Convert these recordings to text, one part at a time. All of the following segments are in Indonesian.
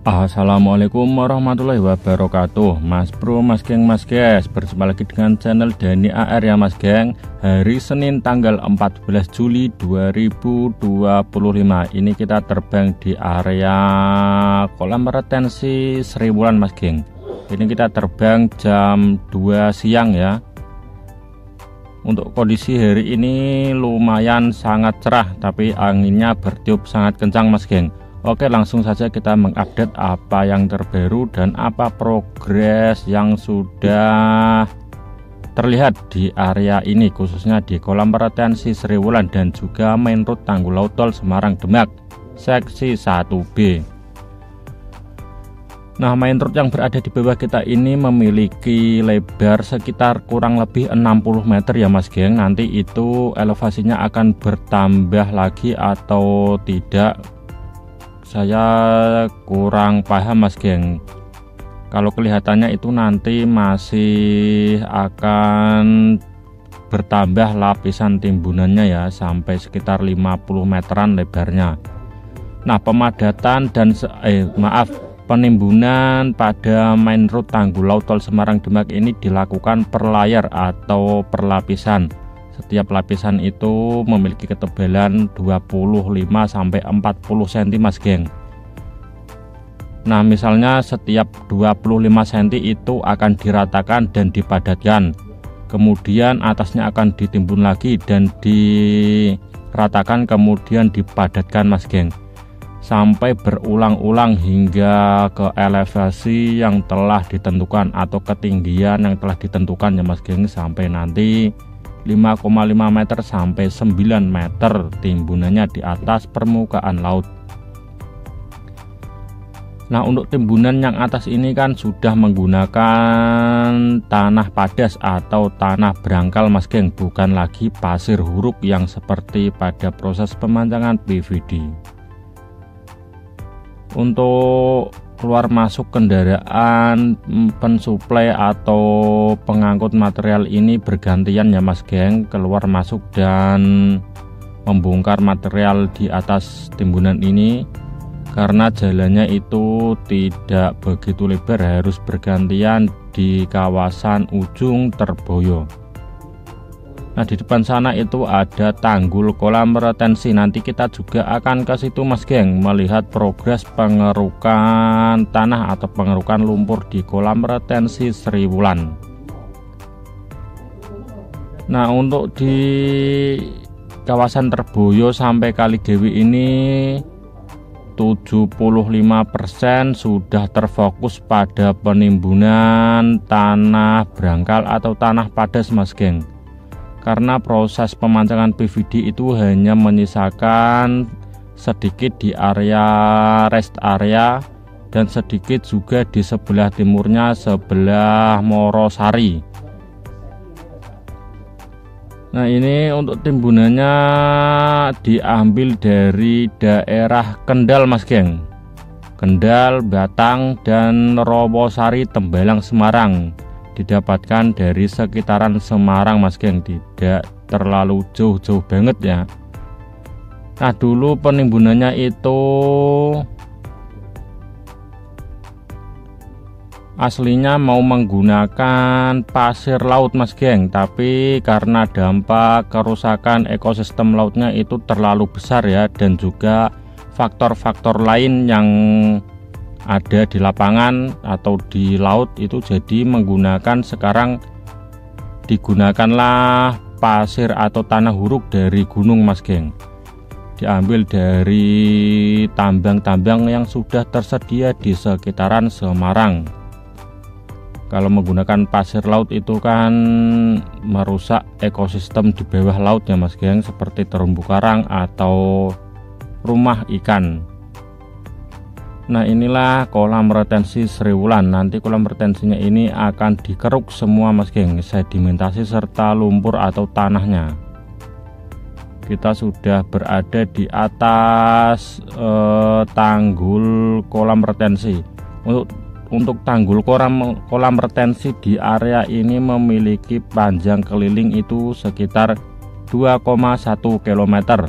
Assalamualaikum warahmatullahi wabarakatuh, Mas Bro, Mas Geng, Mas Guys. Berjumpa lagi dengan channel Dani AR ya Mas Geng. Hari Senin tanggal 14 Juli 2025. Ini kita terbang di area kolam retensi Seriwulan Mas Geng. Ini kita terbang jam 2 siang ya. Untuk kondisi hari ini lumayan sangat cerah, tapi anginnya bertiup sangat kencang Mas Geng. Oke, langsung saja kita mengupdate apa yang terbaru dan apa progres yang sudah terlihat di area ini, khususnya di kolam retensi Seriwulan dan juga main road Tanggul Laut Tol Semarang Demak seksi 1B. Nah, main road yang berada di bawah kita ini memiliki lebar sekitar kurang lebih 60 meter ya Mas Geng. Nanti itu elevasinya akan bertambah lagi atau tidak, saya kurang paham Mas Geng. Kalau kelihatannya itu nanti masih akan bertambah lapisan timbunannya ya, sampai sekitar 50 meteran lebarnya. Nah, pemadatan dan penimbunan pada main road Tanggul Laut Tol Semarang Demak ini dilakukan per layer atau per lapisan. Setiap lapisan itu memiliki ketebalan 25-40 cm Mas Geng. Nah, misalnya setiap 25 cm itu akan diratakan dan dipadatkan. Kemudian atasnya akan ditimbun lagi dan diratakan, kemudian dipadatkan Mas Geng. Sampai berulang-ulang hingga ke elevasi yang telah ditentukan atau ketinggian yang telah ditentukan ya Mas Geng, sampai nanti 5,5 meter sampai 9 meter timbunannya di atas permukaan laut. Nah, untuk timbunan yang atas ini kan sudah menggunakan tanah padas atau tanah berangkal Mas Geng, bukan lagi pasir huruk yang seperti pada proses pemancangan PVD. Untuk keluar masuk kendaraan pensuplai atau pengangkut material ini bergantian ya Mas Geng, keluar masuk dan membongkar material di atas timbunan ini, karena jalannya itu tidak begitu lebar, harus bergantian di kawasan ujung Terboyo. Nah, di depan sana itu ada tanggul kolam retensi. Nanti kita juga akan ke situ Mas Geng, melihat progres pengerukan tanah atau pengerukan lumpur di kolam retensi Seriwulan. Nah, untuk di kawasan Terboyo sampai Kalidewi ini 75% sudah terfokus pada penimbunan tanah berangkal atau tanah padas Mas Geng. Karena proses pemancangan PVD itu hanya menyisakan sedikit di area rest area dan sedikit juga di sebelah timurnya, sebelah Morosari. Nah, ini untuk timbunannya diambil dari daerah Kendal Mas Geng, Kendal, Batang, dan Rawosari, Tembalang, Semarang. Didapatkan dari sekitaran Semarang Mas Geng, tidak terlalu jauh-jauh banget ya. Nah, dulu penimbunannya itu aslinya mau menggunakan pasir laut Mas Geng, tapi karena dampak kerusakan ekosistem lautnya itu terlalu besar ya, dan juga faktor-faktor lain yang ada di lapangan atau di laut itu, jadi sekarang digunakanlah pasir atau tanah huruk dari gunung Mas Geng. Diambil dari tambang-tambang yang sudah tersedia di sekitaran Semarang. Kalau menggunakan pasir laut itu kan merusak ekosistem di bawah laut ya Mas Geng, seperti terumbu karang atau rumah ikan. Nah, inilah kolam retensi Seriwulan. Nanti kolam retensinya ini akan dikeruk semua Mas Geng, sedimentasi serta lumpur atau tanahnya. Kita sudah berada di atas tanggul kolam retensi. Untuk tanggul kolam retensi di area ini memiliki panjang keliling itu sekitar 2,1 km.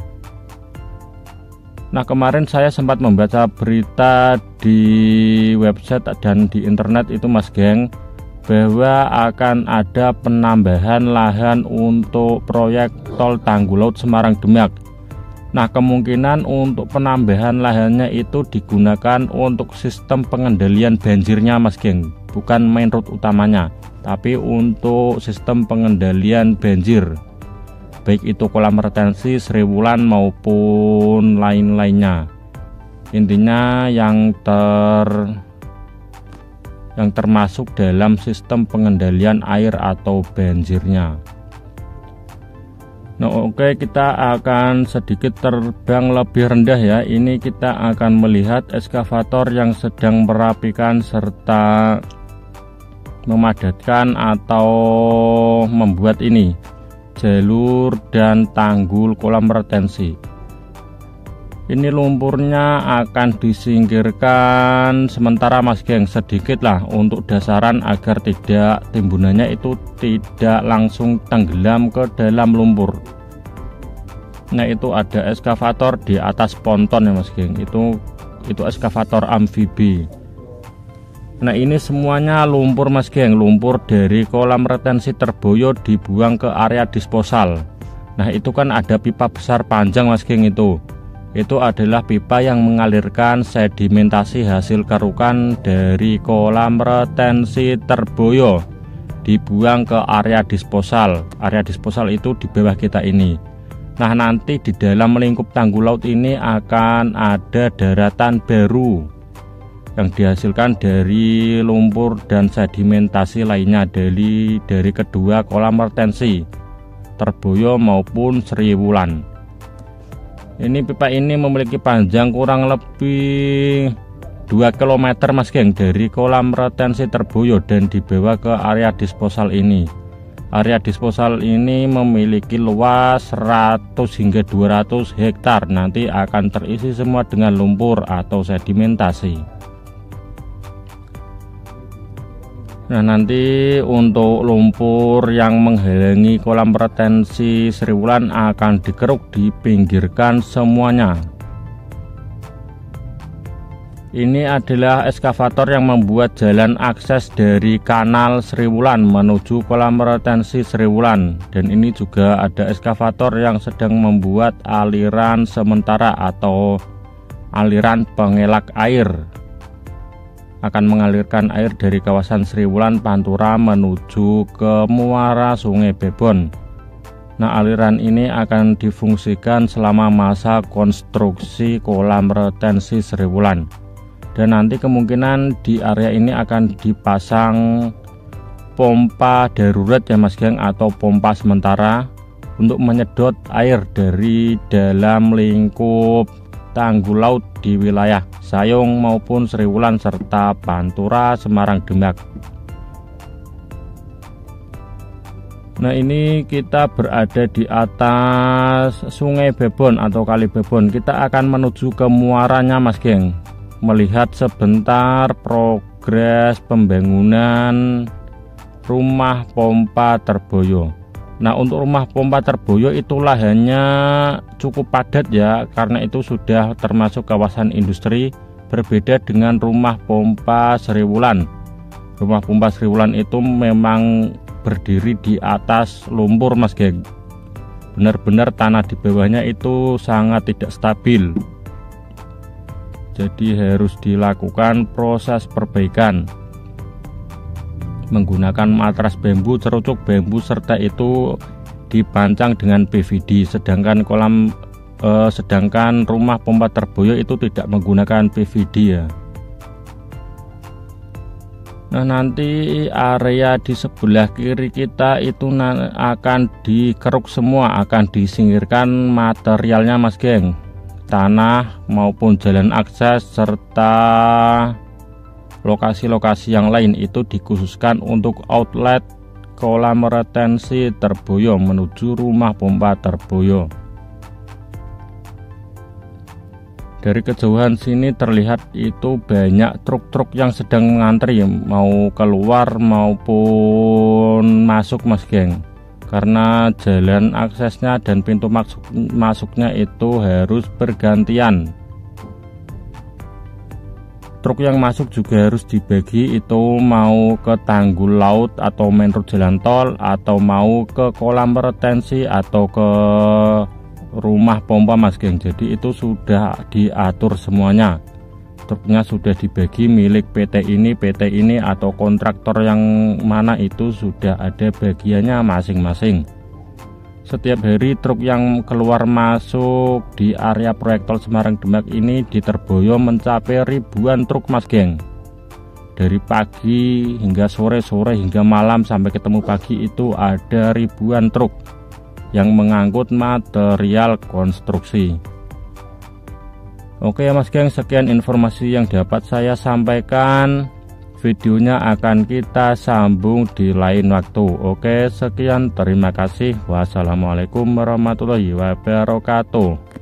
Nah, kemarin saya sempat membaca berita di website dan di internet itu Mas Geng, bahwa akan ada penambahan lahan untuk proyek tol Tanggul Laut Semarang Demak. Nah, kemungkinan untuk penambahan lahannya itu digunakan untuk sistem pengendalian banjirnya Mas Geng, bukan main road utamanya, tapi untuk sistem pengendalian banjir, baik itu kolam retensi, Sriwulan maupun lain-lainnya. Intinya yang termasuk dalam sistem pengendalian air atau banjirnya. Nah, oke, kita akan sedikit terbang lebih rendah ya. Ini kita akan melihat eskavator yang sedang merapikan serta memadatkan atau membuat ini jalur dan tanggul kolam retensi. Ini lumpurnya akan disingkirkan sementara Mas Geng, sedikit lah untuk dasaran agar tidak timbunannya itu tidak langsung tenggelam ke dalam lumpur. Nah, itu ada eskavator di atas ponton ya Mas Geng, itu eskavator amfibi. Nah, ini semuanya lumpur Mas Geng, lumpur dari kolam retensi Terboyo dibuang ke area disposal. Nah, itu kan ada pipa besar panjang Mas Geng, itu adalah pipa yang mengalirkan sedimentasi hasil kerukan dari kolam retensi Terboyo dibuang ke area disposal. Area disposal itu di bawah kita ini. Nah, nanti di dalam lingkup Tanggul Laut ini akan ada daratan baru yang dihasilkan dari lumpur dan sedimentasi lainnya dari kedua kolam retensi Terboyo maupun Sriwulan. Ini pipa ini memiliki panjang kurang lebih 2 km Mas Geng dari kolam retensi Terboyo dan dibawa ke area disposal ini. Area disposal ini memiliki luas 100 hingga 200 hektar. Nanti akan terisi semua dengan lumpur atau sedimentasi. Nah, nanti untuk lumpur yang menghalangi kolam retensi Sriwulan akan dikeruk, dipinggirkan semuanya. Ini adalah eskavator yang membuat jalan akses dari kanal Sriwulan menuju kolam retensi Sriwulan. Dan ini juga ada eskavator yang sedang membuat aliran sementara atau aliran pengelak air. Akan mengalirkan air dari kawasan Sriwulan Pantura menuju ke muara Sungai Bebon. Nah, aliran ini akan difungsikan selama masa konstruksi kolam retensi Sriwulan. Dan nanti kemungkinan di area ini akan dipasang pompa darurat ya Mas Geng, atau pompa sementara untuk menyedot air dari dalam lingkup Tanggul Laut di wilayah Sayung maupun Sriwulan serta Pantura, Semarang, Demak. Nah, ini kita berada di atas Sungai Bebon atau Kali Bebon. Kita akan menuju ke muaranya Mas Geng, melihat sebentar progres pembangunan rumah pompa Terboyo. Nah, untuk rumah pompa Terboyo itu lahannya cukup padat ya, karena itu sudah termasuk kawasan industri, berbeda dengan rumah pompa Sriwulan. Rumah pompa Sriwulan itu memang berdiri di atas lumpur Mas Geng. Benar-benar tanah di bawahnya itu sangat tidak stabil. Jadi harus dilakukan proses perbaikan menggunakan matras bambu, cerucuk bambu, serta itu dipancang dengan PVD. Sedangkan rumah pompa Terboyo itu tidak menggunakan PVD ya. Nah, nanti area di sebelah kiri kita itu akan dikeruk semua, akan disingkirkan materialnya Mas Geng, tanah maupun jalan akses serta lokasi-lokasi yang lain itu dikhususkan untuk outlet kolam retensi Terboyo menuju rumah pompa Terboyo. Dari kejauhan sini terlihat itu banyak truk-truk yang sedang mengantri mau keluar maupun masuk Mas Geng, karena jalan aksesnya dan pintu masuknya itu harus bergantian truk yang masuk juga harus dibagi, itu mau ke tanggul laut atau main road jalan tol, atau mau ke kolam retensi atau ke rumah pompa Mas Geng. Jadi itu sudah diatur semuanya, truknya sudah dibagi milik PT ini atau kontraktor yang mana, itu sudah ada bagiannya masing-masing. Setiap hari truk yang keluar masuk di area proyek tol Semarang Demak ini di Terboyo mencapai ribuan truk Mas Geng. Dari pagi hingga sore hingga malam sampai ketemu pagi itu ada ribuan truk yang mengangkut material konstruksi. Oke ya Mas Geng, sekian informasi yang dapat saya sampaikan. Videonya akan kita sambung di lain waktu. Oke, sekian, terima kasih. Wassalamualaikum warahmatullahi wabarakatuh.